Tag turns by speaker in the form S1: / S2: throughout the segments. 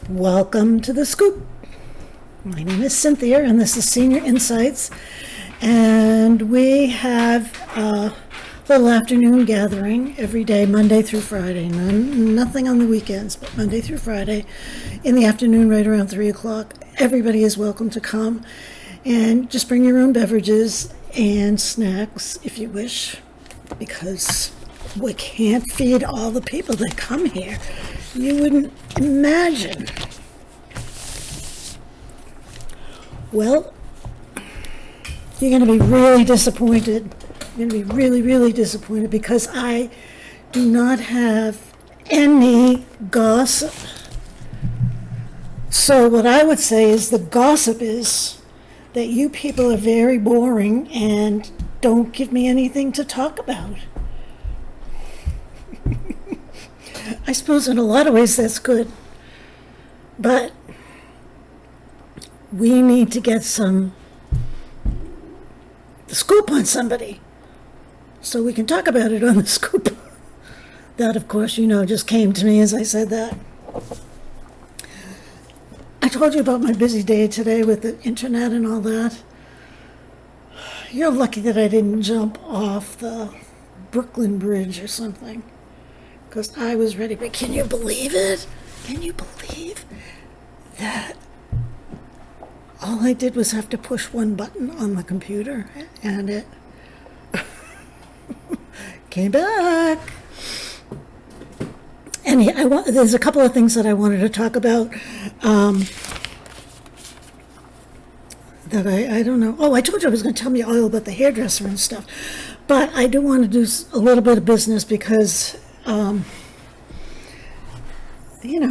S1: Welcome to The Scoop. My name is Cynthia, and this is Senior Insights. And we have a little afternoon gathering every day, Monday through Friday. Nothing on the weekends, but Monday through Friday in the afternoon, right around 3 o'clock. Everybody is welcome to come. And just bring your own beverages and snacks if you wish, because we can't feed all the people that come here. You wouldn't imagine. Well, you're going to be really disappointed. You're going to be really, really disappointed because I do not have any gossip. So what I would say is the gossip is that you people are very boring and don't give me anything to talk about. I suppose in a lot of ways that's good, but we need to get the scoop on somebody so we can talk about it on the scoop. That, of course, just came to me as I said that. I told you about my busy day today with the internet and all that. You're lucky that I didn't jump off the Brooklyn Bridge or something, because I was ready. But can you believe it? Can you believe that all I did was have to push one button on the computer and it came back? And there's a couple of things that I wanted to talk about that I don't know. Oh, I told you I was going to tell me all about the hairdresser and stuff. But I do want to do a little bit of business because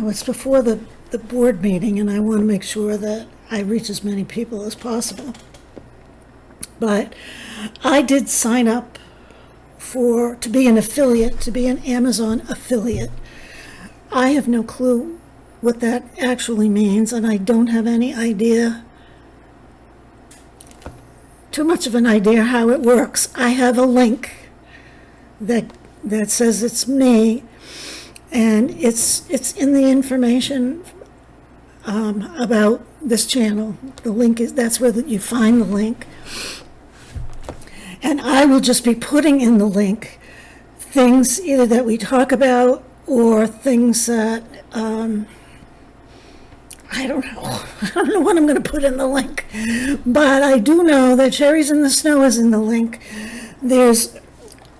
S1: it's before the board meeting, and I want to make sure that I reach as many people as possible. But I did sign up to be an affiliate, to be an Amazon affiliate. I have no clue what that actually means, and I don't have any idea, too much of an idea how it works. I have a link that says it's me, and it's in the information about this channel. The link that's where you find the link. And I will just be putting in the link things either that we talk about or things that, I don't know. I don't know what I'm going to put in the link. But I do know that Cherries in the Snow is in the link. There's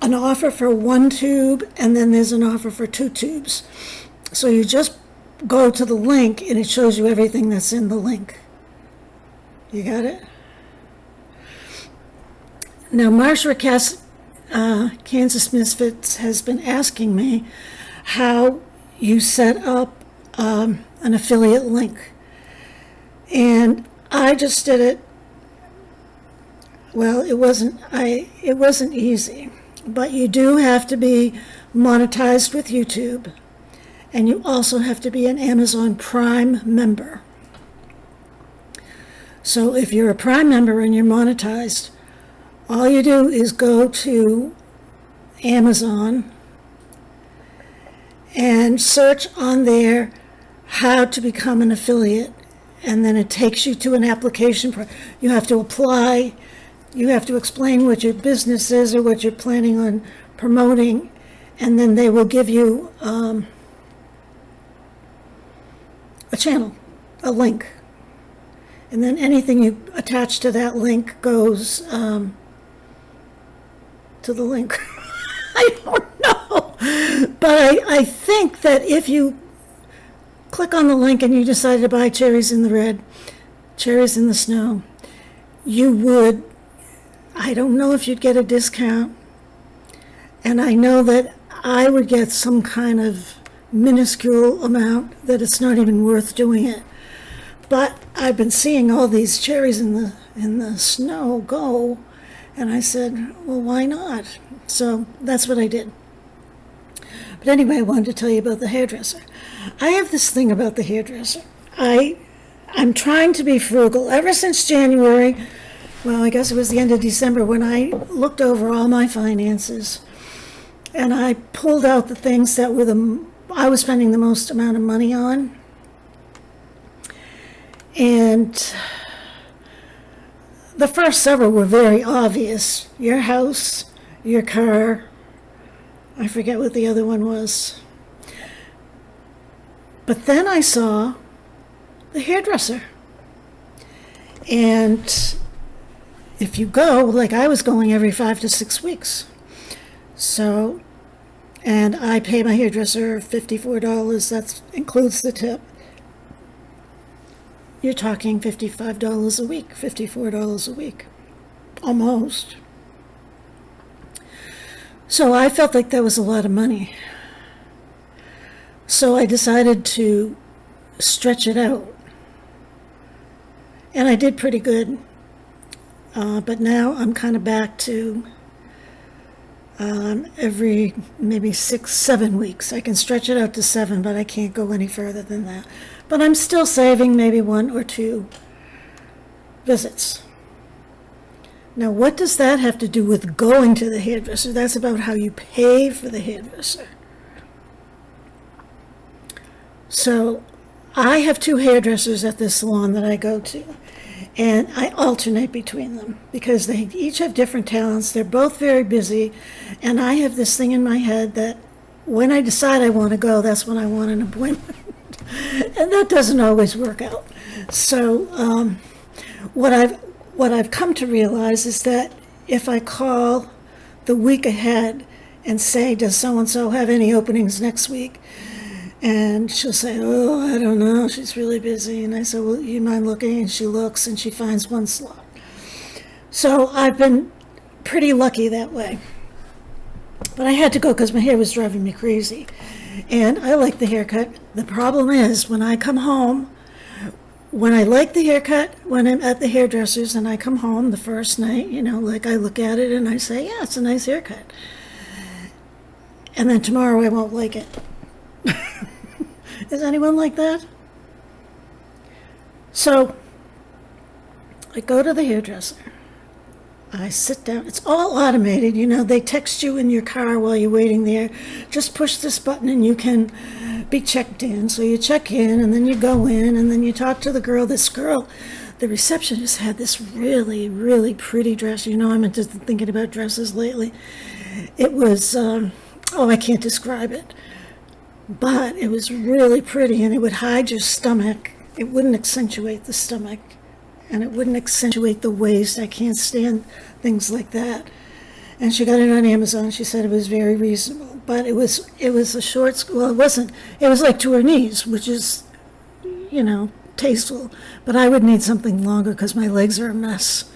S1: an offer for 1 tube, and then there's an offer for 2 tubes. So you just go to the link, and it shows you everything that's in the link. You got it? Now, Marsha Kansas Misfits has been asking me how you set up an affiliate link. And I just did it. Well, it wasn't easy. But you do have to be monetized with YouTube. And you also have to be an Amazon Prime member. So if you're a Prime member and you're monetized, all you do is go to Amazon and search on there how to become an affiliate. And then it takes you to an application. You have to apply. You have to explain what your business is or what you're planning on promoting. And then they will give you a channel, a link. And then anything you attach to that link goes to the link. I don't know. But I think that if you click on the link and you decide to buy Cherries in the Snow, you would, I don't know if you'd get a discount. And I know that I would get some kind of minuscule amount that it's not even worth doing it. But I've been seeing all these Cherries in the Snow go, and I said, well, why not? So that's what I did. But anyway, I wanted to tell you about the hairdresser. I have this thing about the hairdresser. I'm trying to be frugal. Ever since January, well, I guess it was the end of December, when I looked over all my finances, and I pulled out the things that were I was spending the most amount of money on. And the first several were very obvious. Your house, your car, I forget what the other one was. But then I saw the hairdresser. And if you go, like I was going every 5 to 6 weeks. So, and I pay my hairdresser $54. That includes the tip. You're talking $55 a week, $54 a week, almost. So I felt like that was a lot of money. So I decided to stretch it out. And I did pretty good. But now I'm kind of back to every maybe 6, 7 weeks. I can stretch it out to 7, but I can't go any further than that. But I'm still saving maybe 1 or 2 visits. Now, what does that have to do with going to the hairdresser? That's about how you pay for the hairdresser. So I have 2 hairdressers at this salon that I go to, and I alternate between them because they each have different talents. They're both very busy, and I have this thing in my head that when I decide I want to go, that's when I want an appointment. And that doesn't always work out. So what I've come to realize is that if I call the week ahead and say, does so-and-so have any openings next week? And she'll say, oh, I don't know, she's really busy. And I say, well, you mind looking? And she looks and she finds 1 slot. So I've been pretty lucky that way. But I had to go because my hair was driving me crazy. And I like the haircut. The problem is when I come home, when I like the haircut, when I'm at the hairdresser's and I come home the first night, like I look at it and I say, yeah, it's a nice haircut. And then tomorrow I won't like it. Is anyone like that? So I go to the hairdresser. I sit down. It's all automated. They text you in your car while you're waiting there. Just push this button and you can be checked in. So you check in and then you go in and then you talk to the girl. This girl, the receptionist, had this really, really pretty dress. I'm just thinking about dresses lately. It was, I can't describe it. But it was really pretty and it would hide your stomach. It wouldn't accentuate the stomach. And it wouldn't accentuate the waist. I can't stand things like that. And she got it on Amazon. She said it was very reasonable. But it was a short, well, it wasn't. It was like to her knees, which is, tasteful. But I would need something longer because my legs are a mess.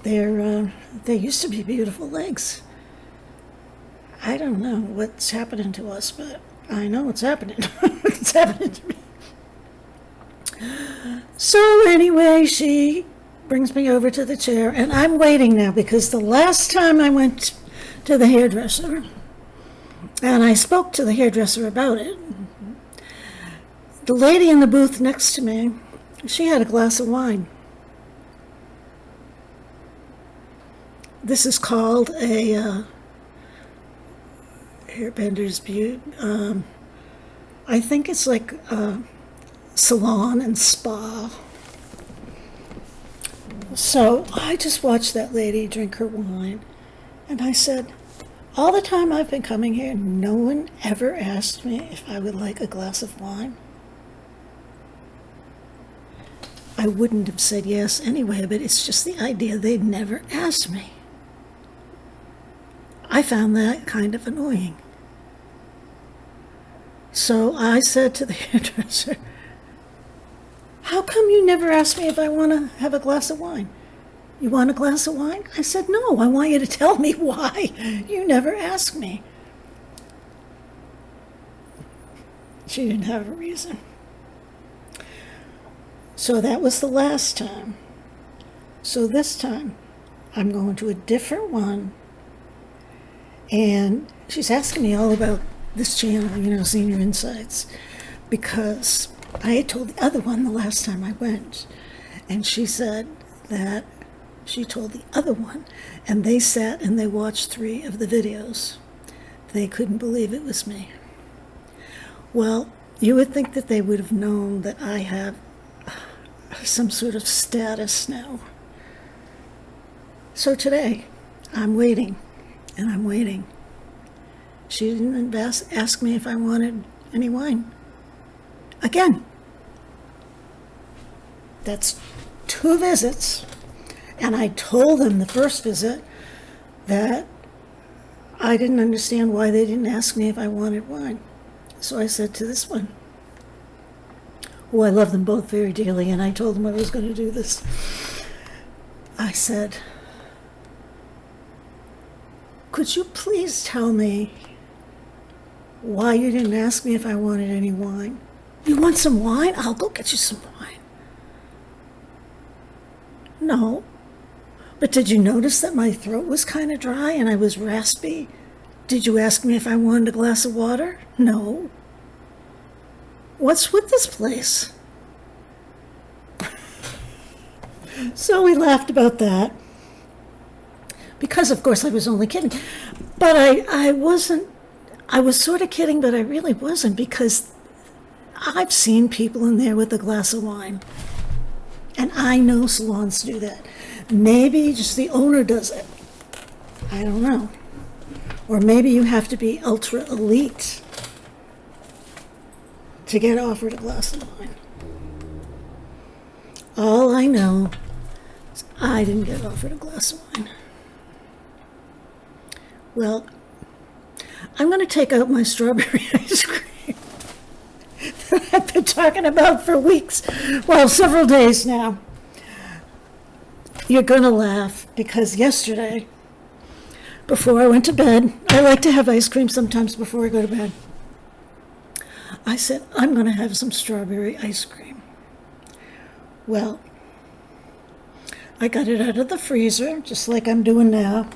S1: They used to be beautiful legs. I don't know what's happening to us, but I know what's happening. It's happening to me. So anyway, she brings me over to the chair, and I'm waiting now because the last time I went to the hairdresser, and I spoke to the hairdresser about it, the lady in the booth next to me, she had a glass of wine. This is called a Hairbender's Butte. I think it's like salon and spa. So I just watched that lady drink her wine, and I said, all the time I've been coming here, no one ever asked me if I would like a glass of wine. I wouldn't have said yes anyway, but it's just the idea they'd never asked me. I found that kind of annoying. So I said to the hairdresser, how come you never asked me if I want to have a glass of wine? You want a glass of wine? I said, no, I want you to tell me why. You never asked me. She didn't have a reason. So that was the last time. So this time, I'm going to a different one. And she's asking me all about this channel, Senior Insights, because I had told the other one the last time I went, and she said that she told the other one, and they sat and they watched 3 of the videos. They couldn't believe it was me. Well, you would think that they would have known that I have some sort of status now. So today, I'm waiting, and I'm waiting. She didn't ask me if I wanted any wine. Again, that's 2 visits, and I told them the first visit that I didn't understand why they didn't ask me if I wanted wine. So I said to this one, who I love them both very dearly, and I told them I was going to do this. I said, could you please tell me why you didn't ask me if I wanted any wine? You want some wine? I'll go get you some wine. No. But did you notice that my throat was kind of dry and I was raspy? Did you ask me if I wanted a glass of water? No. What's with this place? So we laughed about that. Because, of course, I was only kidding. But I wasn't. I was sort of kidding, but I really wasn't, because I've seen people in there with a glass of wine. And I know salons do that. Maybe just the owner does it. I don't know. Or maybe you have to be ultra elite to get offered a glass of wine. All I know is I didn't get offered a glass of wine. Well, I'm going to take out my strawberry ice cream that I've been talking about for weeks, well, several days now. You're going to laugh, because yesterday, before I went to bed, I like to have ice cream sometimes before I go to bed. I said, I'm going to have some strawberry ice cream. Well, I got it out of the freezer, just like I'm doing now.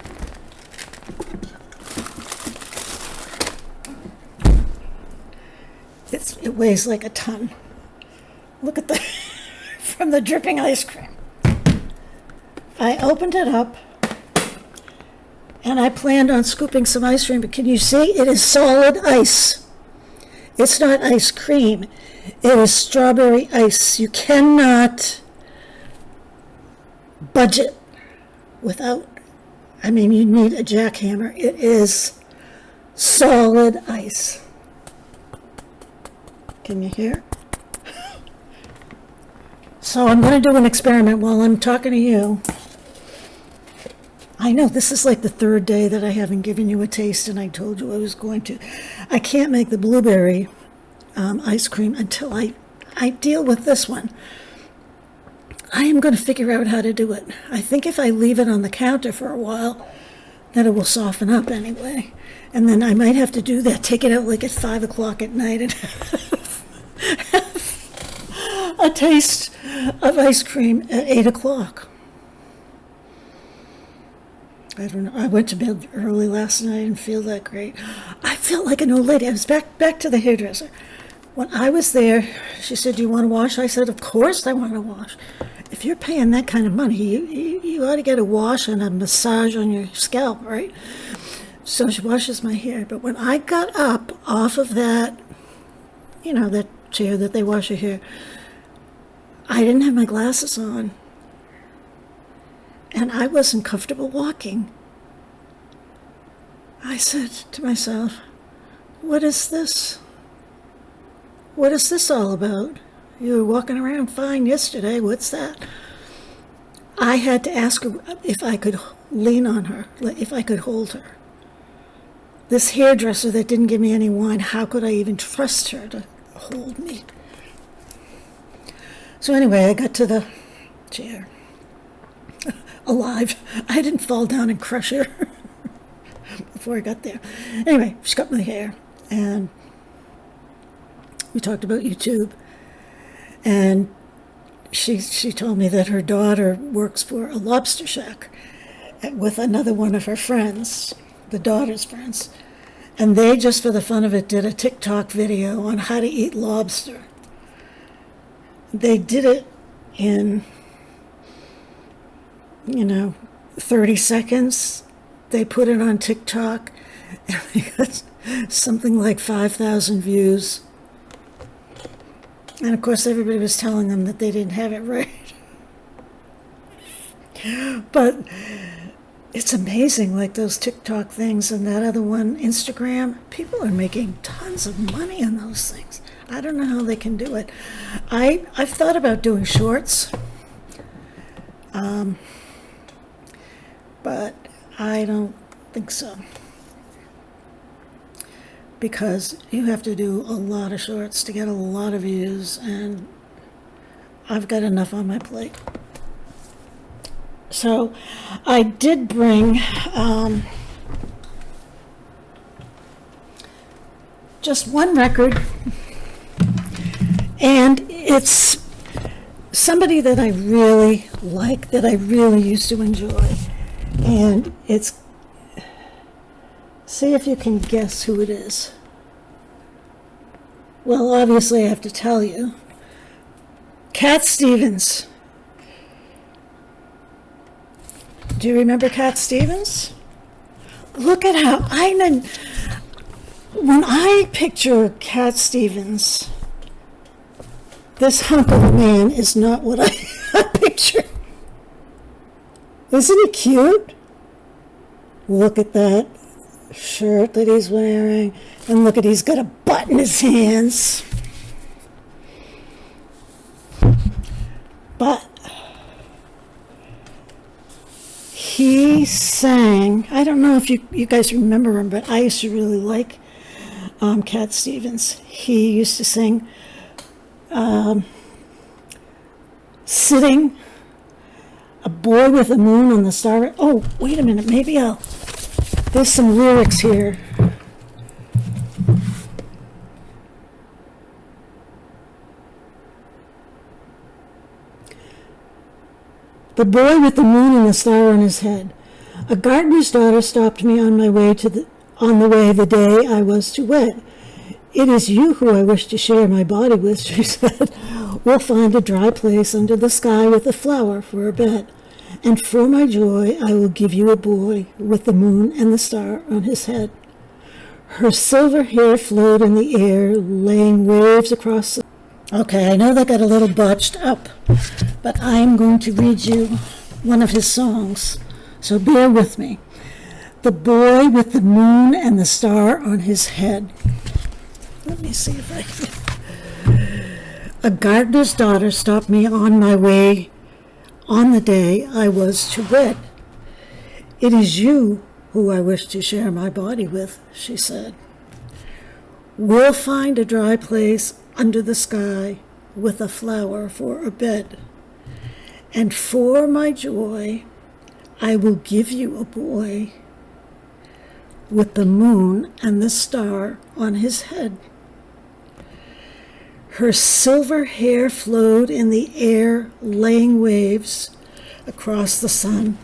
S1: It weighs like a ton. Look at the, from the dripping ice cream. I opened it up, and I planned on scooping some ice cream, but can you see? It is solid ice. It's not ice cream. It is strawberry ice. You cannot budget without, I mean, you need a jackhammer. It is solid ice. Can you hear? So I'm going to do an experiment while I'm talking to you. I know this is like the 3rd day that I haven't given you a taste, and I told you I was going to. I can't make the blueberry ice cream until I deal with this one. I am going to figure out how to do it. I think if I leave it on the counter for a while, then it will soften up anyway. And then I might have to do that, take it out like at 5 o'clock at night and have a taste of ice cream at 8 o'clock. I don't know. I went to bed early last night and feel that great. I felt like an old lady. I was back to the hairdresser. When I was there, she said, do you want to wash? I said, of course I want to wash. If you're paying that kind of money, you ought to get a wash and a massage on your scalp, right? So she washes my hair. But when I got up off of that, that chair that they wash your hair, I didn't have my glasses on. And I wasn't comfortable walking. I said to myself, what is this? What is this all about? You were walking around fine yesterday. What's that? I had to ask her if I could lean on her, if I could hold her. This hairdresser that didn't give me any wine, how could I even trust her to hold me? So anyway, I got to the chair. Alive. I didn't fall down and crush her before I got there. Anyway, she cut my hair, and we talked about YouTube. And she told me that her daughter works for a lobster shack with another one of her friends, the daughter's friends. And they, just for the fun of it, did a TikTok video on how to eat lobster. They did it in 30 seconds. They put it on TikTok, and they got something like 5,000 views. And of course, everybody was telling them that they didn't have it right. But it's amazing, like those TikTok things and that other one, Instagram. People are making tons of money on those things. I don't know how they can do it. I've thought about doing shorts, but I don't think so. Because you have to do a lot of shorts to get a lot of views, and I've got enough on my plate. So I did bring just one record, and it's somebody that I really like, that I really used to enjoy. And it's, see if you can guess who it is. Well, obviously I have to tell you. Cat Stevens. Do you remember Cat Stevens? Look at how when I picture Cat Stevens, this hunk of a man is not what I picture. Isn't he cute? Look at that shirt that he's wearing, and look at, he's got a butt in his hands. But he sang, I don't know if you guys remember him, but I used to really like Cat Stevens. He used to sing Sitting, A Boy with the Moon on the Star. Oh, wait a minute, there's some lyrics here. The boy with the moon and the star on his head. A gardener's daughter stopped me on the way the day I was to wed. It is you who I wish to share my body with, she said. We'll find a dry place under the sky with a flower for a bed. And for my joy, I will give you a boy with the moon and the star on his head. Her silver hair flowed in the air, laying waves across the... Okay, I know that got a little botched up, but I'm going to read you one of his songs, so bear with me. The boy with the moon and the star on his head. Let me see if I can... A gardener's daughter stopped me on my way on the day I was to wed. It is you who I wish to share my body with, she said. We'll find a dry place under the sky with a flower for a bed. And for my joy, I will give you a boy with the moon and the star on his head. Her silver hair flowed in the air, laying waves across the sun.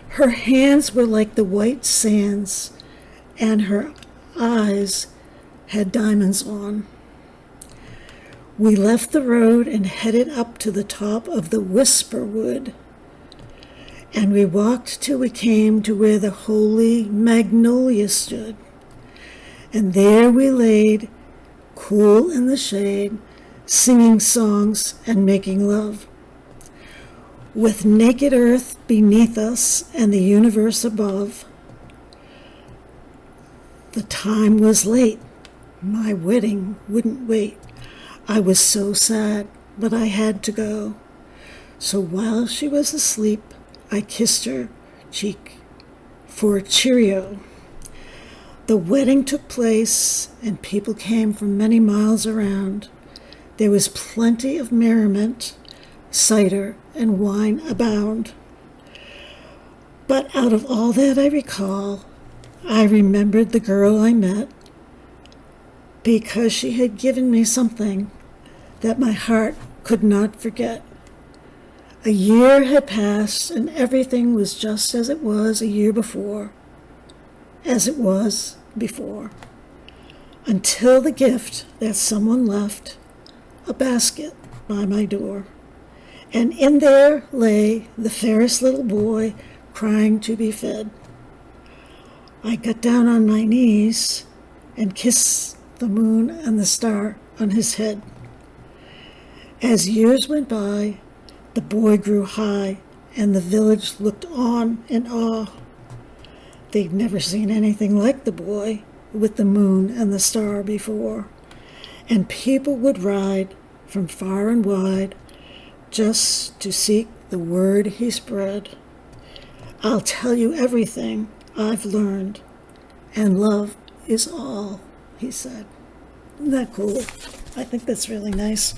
S1: Her hands were like the white sands, and her eyes had diamonds on. We left the road and headed up to the top of the Whisper Wood, and we walked till we came to where the holy magnolia stood. And there we laid, cool in the shade, singing songs and making love. With naked earth beneath us and the universe above. The time was late. My wedding wouldn't wait. I was so sad, but I had to go. So while she was asleep, I kissed her cheek for a cheerio. The wedding took place, and people came from many miles around. There was plenty of merriment, cider, and wine abound. But out of all that I recall, I remembered the girl I met, because she had given me something that my heart could not forget. A year had passed, and everything was just as it was a year before, until the gift that someone left, a basket by my door. And in there lay the fairest little boy crying to be fed. I got down on my knees and kissed the moon and the star on his head. As years went by, the boy grew high, and the village looked on in awe. They'd never seen anything like the boy with the moon and the star before, and people would ride from far and wide just to seek the word he spread. I'll tell you everything I've learned, and love is all, he said. Isn't that cool? I think that's really nice.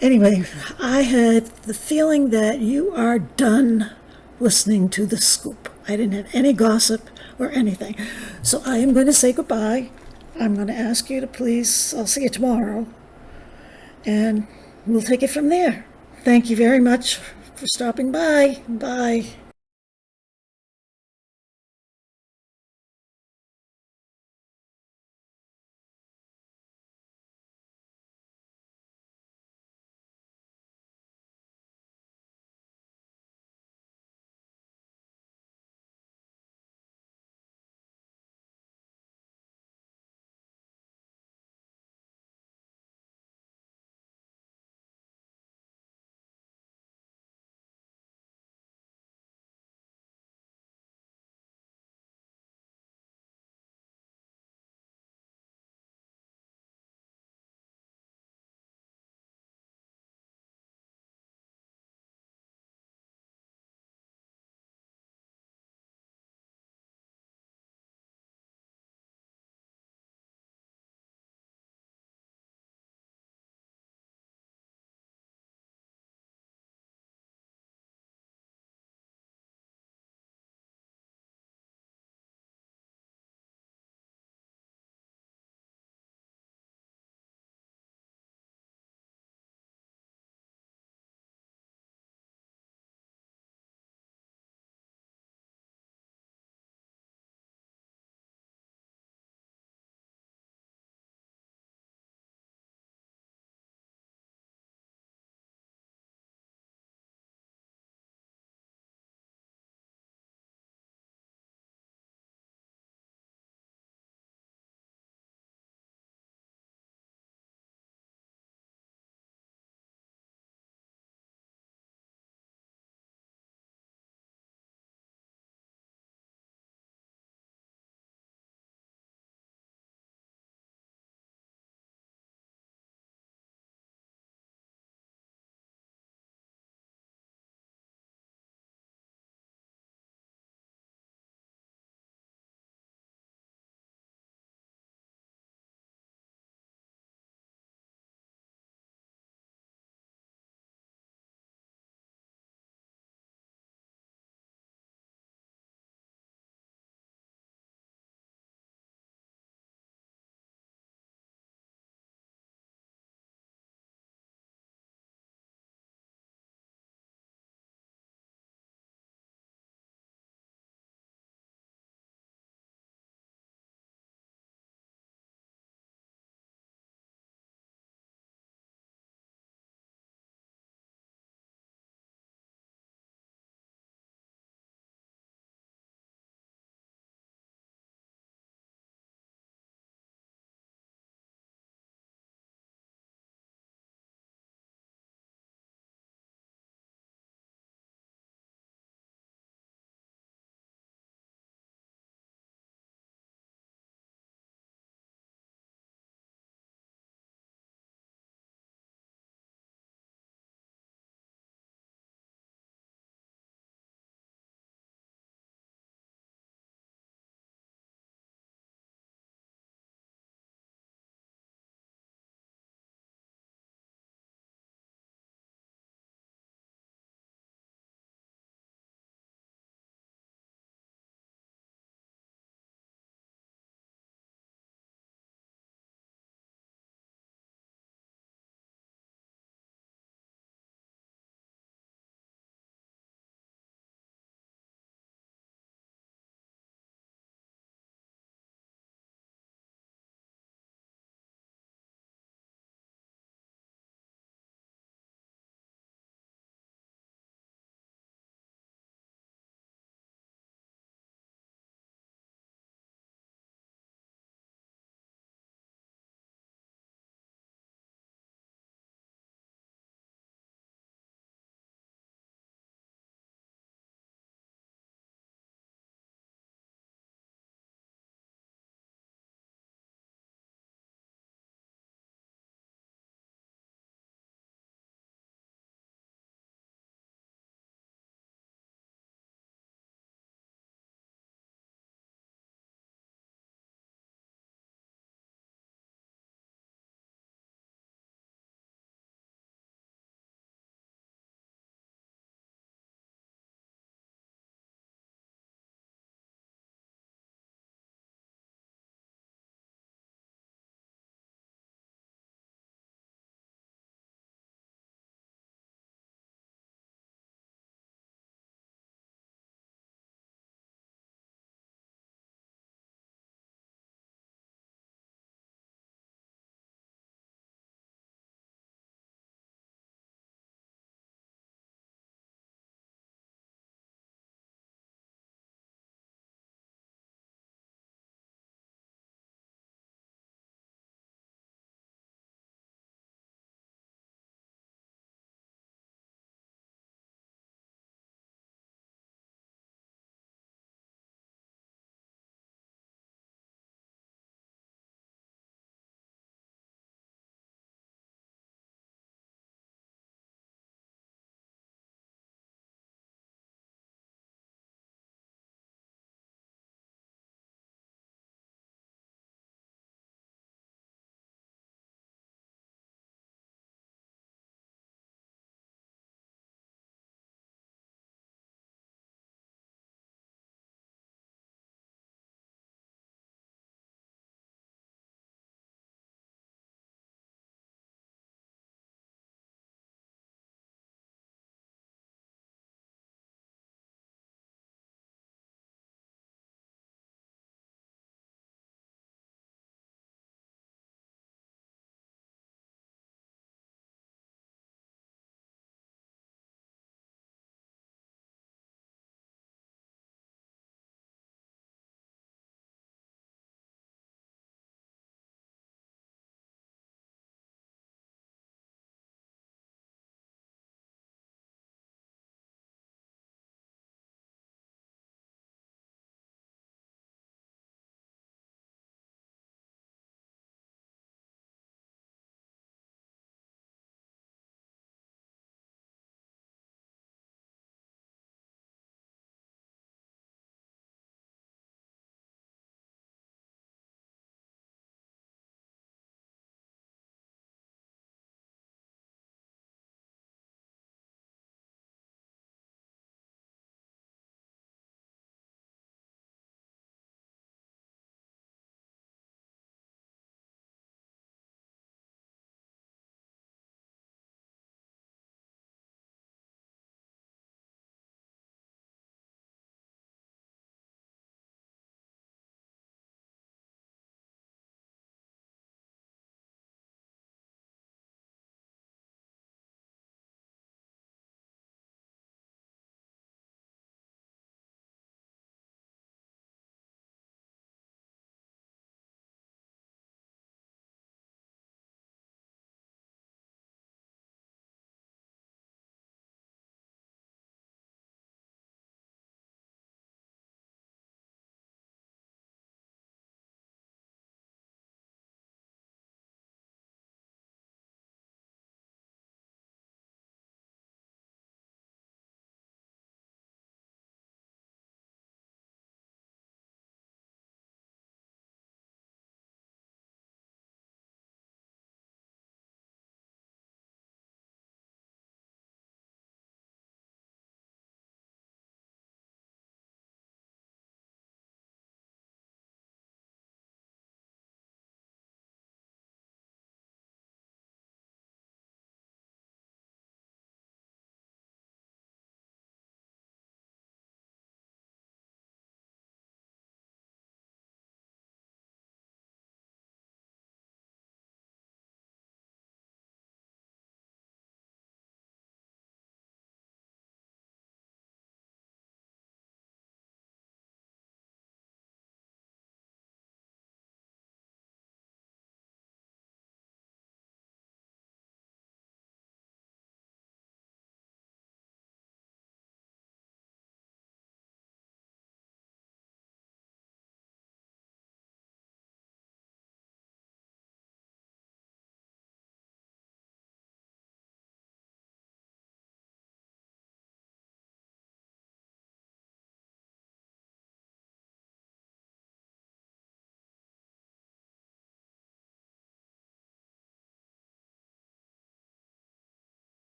S1: Anyway, I had the feeling that you are done listening to The Scoop. I didn't have any gossip or anything. So I am going to say goodbye. I'm going to ask you to please, I'll see you tomorrow, and we'll take it from there. Thank you very much for stopping by. Bye.